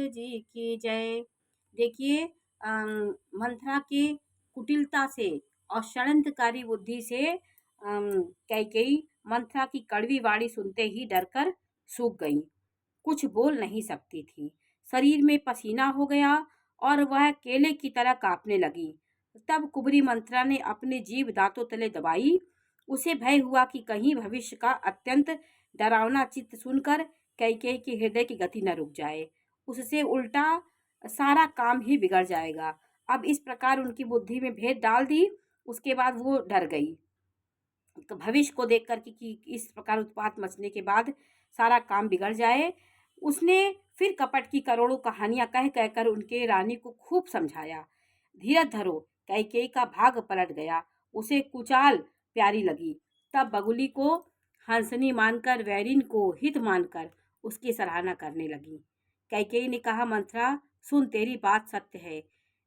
जी की जय। देखिए, मंथरा की कुटिलता से और षड्यंत्रकारी बुद्धि से कैकेयी मंथरा की कड़वी वाणी सुनते ही डरकर सूख गई। कुछ बोल नहीं सकती थी। शरीर में पसीना हो गया और वह केले की तरह कांपने लगी। तब कुबरी मंत्रा ने अपनी जीभ दांतों तले दबाई। उसे भय हुआ कि कहीं भविष्य का अत्यंत डरावना चित्त सुनकर कैकेयी के हृदय की गति न रुक जाए। उससे उल्टा सारा काम ही बिगड़ जाएगा। अब इस प्रकार उनकी बुद्धि में भेद डाल दी। उसके बाद वो डर गई भविष्य को देख कर कि इस प्रकार उत्पात मचने के बाद सारा काम बिगड़ जाए। उसने फिर कपट की करोड़ों कहानियां कह कहकर उनके रानी को खूब समझाया। धीरज धरो, कैकेयी का भाग पलट गया। उसे कुचाल प्यारी लगी। तब बगुली को हंसनी मानकर, वैरिन को हित मानकर उसकी सराहना करने लगी। कैकेयी ने कहा, मंथरा सुन, तेरी बात सत्य है।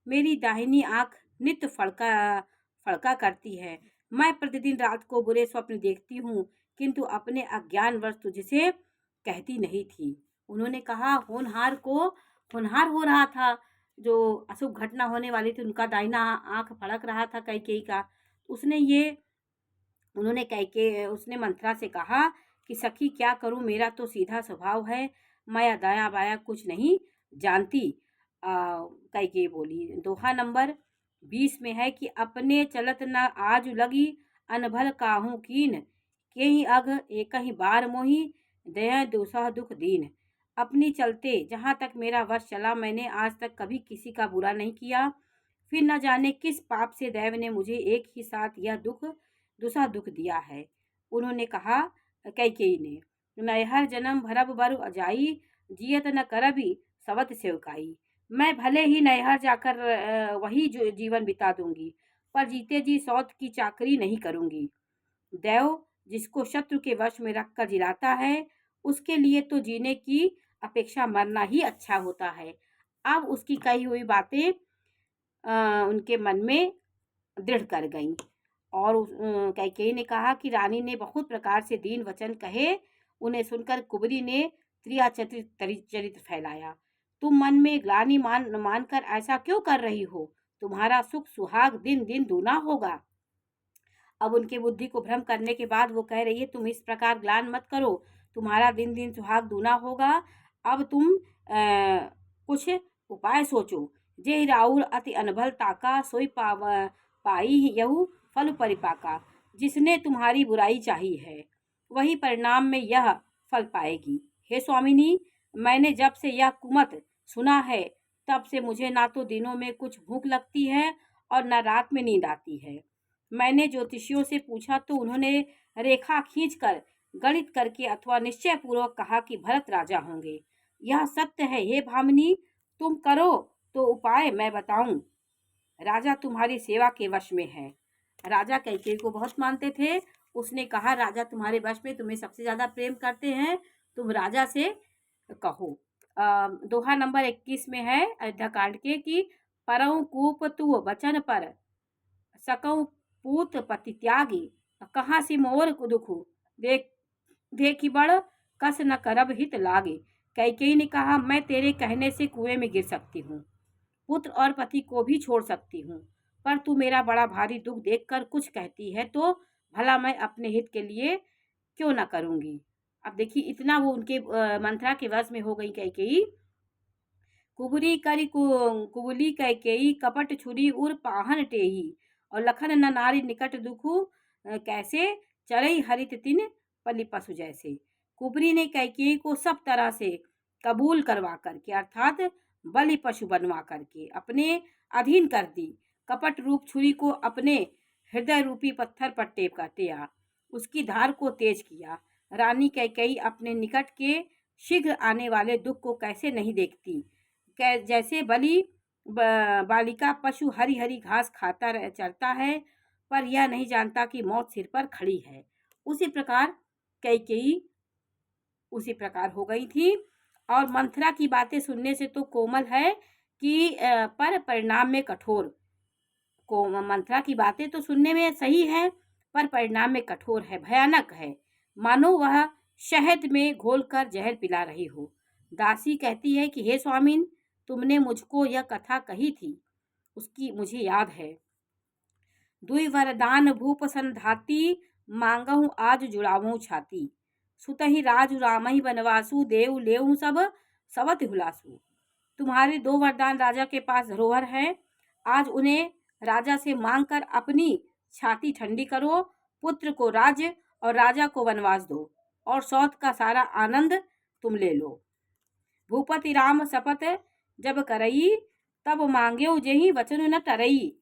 मेरी दाहिनी आंख नित्य फड़का करती है। मैं प्रतिदिन रात को बुरे स्वप्न देखती हूँ, किंतु अपने अज्ञानवश तुझसे कहती नहीं थी। उन्होंने कहा, होनहार को होनहार हो रहा था। जो अशुभ घटना होने वाली थी, उनका दाहिना आंख फड़क रहा था कैकेयी का। उसने मंथरा से कहा कि सखी क्या करूं, मेरा तो सीधा स्वभाव है, मैं दाया बाया कुछ नहीं जानती। कैकेयी बोली। दोहा नंबर 20 में है कि अपने चलत न आज लगी, अनभल काहू कीन, के ही अघ एक ही बार मोही, दया दुसह दुख दीन। अपनी चलते जहाँ तक मेरा वश चला, मैंने आज तक कभी किसी का बुरा नहीं किया। फिर न जाने किस पाप से दैव ने मुझे एक ही साथ यह दूसरा दुख दिया है। उन्होंने कहा, कैकेयी ने, नैहर जन्म भरब बर अजाई, जियत न करबी सवत सेवकाई। मैं भले ही नैहर जाकर वही जो जीवन बिता दूंगी, पर जीते जी सौत की चाकरी नहीं करूंगी। दैव जिसको शत्रु के वश में रखकर जिलाता है, उसके लिए तो जीने की अपेक्षा मरना ही अच्छा होता है। अब उसकी कही हुई बातें उनके मन में दृढ़ कर गईं। और कैकेयी ने कहा कि रानी ने बहुत प्रकार से दीन वचन कहे। उन्हें सुनकर कुबरी ने चरित्र फैलाया। तुम मन में ग्लानि मान कर ऐसा क्यों कर रही हो? तुम्हारा सुख सुहाग दिन दिन दूना होगा। अब उनके बुद्धि को भ्रम करने के बाद वो कह रही है, तुम इस प्रकार ग्लान मत करो, तुम्हारा दिन दिन सुहाग दूना होगा। अब तुम कुछ उपाय सोचो। जे राउर अति अनभल ताका, सोई पाई यहु फल परिपाका। जिसने तुम्हारी बुराई चाही है, वही परिणाम में यह फल पाएगी। हे स्वामिनी, मैंने जब से यह कुमत सुना है, तब से मुझे ना तो दिनों में कुछ भूख लगती है और न रात में नींद आती है। मैंने ज्योतिषियों से पूछा तो उन्होंने रेखा खींचकर, गणित करके अथवा निश्चय पूर्वक कहा कि भरत राजा होंगे। यह सत्य है हे भामिनी, तुम करो तो उपाय मैं बताऊं। राजा तुम्हारी सेवा के वश में है। राजा कैकेयी को बहुत मानते थे। उसने कहा, राजा तुम्हारे वश में, तुम्हें सबसे ज्यादा प्रेम करते हैं, तुम राजा से कहो। दोहा नंबर 21 में है अयोध्या कांड के कि परऊ कूप तु वचन पर, सकऊ पूत पति त्यागी, कहाँ से मोर दुखु, देख देखी बड़ कस न करब हित लागे। कैकेयी ने कहा, मैं तेरे कहने से कुएं में गिर सकती हूँ, पुत्र और पति को भी छोड़ सकती हूँ, पर तू मेरा बड़ा भारी दुख देखकर कुछ कहती है तो भला मैं अपने हित के लिए क्यों न करूंगी। अब देखिए, इतना वो उनके मंत्रा के वश में हो गई कैकेयी। कुबुली कैकेयी कपट छुरी उर पाहन टेही, और लखन न नारी निकट दुखु, कैसे चरई हरित तिन पली पशु जैसे। कुबरी ने कैकेयी को सब तरह से कबूल करवा करके, अर्थात बलि पशु बनवा करके अपने अधीन कर दी। कपट रूप छुरी को अपने हृदय रूपी पत्थर पर टेप करते आ उसकी धार को तेज किया। रानी कैकेयी अपने निकट के शीघ्र आने वाले दुख को कैसे नहीं देखती। जैसे बालिका पशु हरी हरी घास खाता चलता है, पर यह नहीं जानता कि मौत सिर पर खड़ी है, उसी प्रकार कैकेयी उसी प्रकार हो गई थी। और मंथरा की बातें सुनने से तो कोमल है कि पर परिणाम में कठोर। मंथरा की बातें तो सुनने में सही है, पर परिणाम में कठोर है, भयानक है, मानो वह शहद में घोलकर जहर पिला रही हो। दासी कहती है कि हे स्वामिन, तुमने मुझको यह कथा कही थी, उसकी मुझे याद है। दुई वरदान भूप संधाती, मांगहु आज जुड़ावहु छाती। सुतहि राजु रामहि बनवासु, देव लेहु सब सवत हुलासु। तुम्हारे दो वरदान राजा के पास धरोहर है, आज उन्हें राजा से मांग कर अपनी छाती ठंडी करो। पुत्र को राज्य और राजा को वनवास दो, और सौत का सारा आनंद तुम ले लो। भूपति राम शपथ जब करई, तब मांग्यो जेहि वचन न टरई।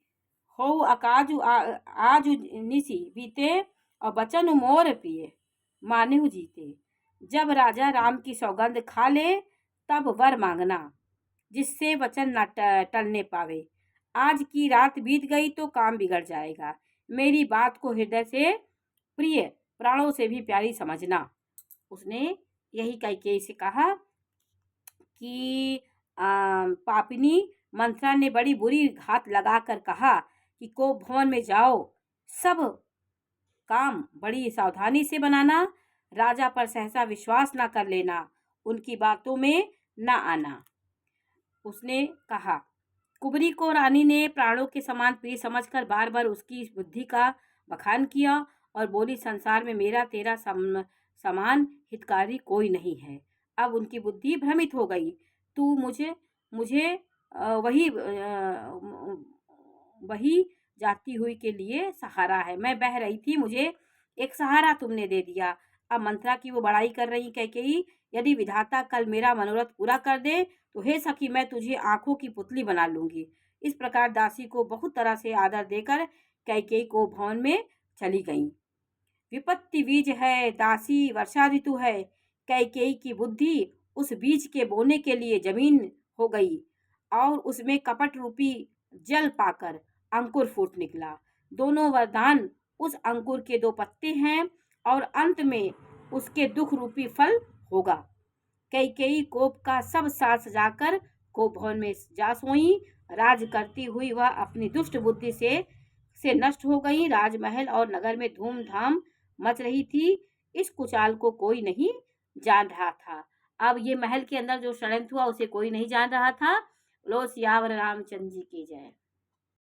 हो अकाजु आजु निसी बीते, और बचन मोर प्रिय मानेहु जीते। जब राजा राम की सौगंध खा ले, तब वर मांगना, जिससे वचन न टलने पावे। आज की रात बीत गई तो काम बिगड़ जाएगा। मेरी बात को हृदय से प्रिय, प्राणों से भी प्यारी समझना। उसने यही कैकेयी से कहा कि पापिनी मंथरा ने बड़ी बुरी घात लगाकर कहा कि कोप भवन में जाओ, सब काम बड़ी सावधानी से बनाना, राजा पर सहसा विश्वास न कर लेना, उनकी बातों में न आना। उसने कहा। कुबरी को रानी ने प्राणों के समान प्रिय समझकर बार बार उसकी बुद्धि का बखान किया और बोली, संसार में मेरा तेरा समान हितकारी कोई नहीं है। अब उनकी बुद्धि भ्रमित हो गई। तू मुझे वही जाती हुई के लिए सहारा है। मैं बह रही थी, मुझे एक सहारा तुमने दे दिया। अब मंत्रा की वो बड़ाई कर रही कैकेयी, यदि विधाता कल मेरा मनोरथ पूरा कर दे तो हे सखी, मैं तुझे आंखों की पुतली बना लूंगी। इस प्रकार दासी को बहुत तरह से आदर देकर कैकेयी को भवन में चली गई। विपत्ति बीज है, दासी वर्षा ऋतु है। कैकेयी की बुद्धि उस बीज के बोने के लिए जमीन हो गई और उसमें कपट रूपी जल पाकर अंकुर फूट निकला। दोनों वरदान उस अंकुर के दो पत्ते हैं और अंत में उसके दुख रूपी फल होगा। कैकेयी कोप का सब साज सजाकर कोप भवन में जा सोई। राज करती हुई वह अपनी दुष्ट बुद्धि से नष्ट हो गई। राजमहल और नगर में धूमधाम मच रही थी। इस कुचाल को कोई नहीं जान रहा था। अब ये महल के अंदर जो षड्यंत्र हुआ उसे कोई नहीं जान रहा था। लो सियावर रामचंद्र जी की जय।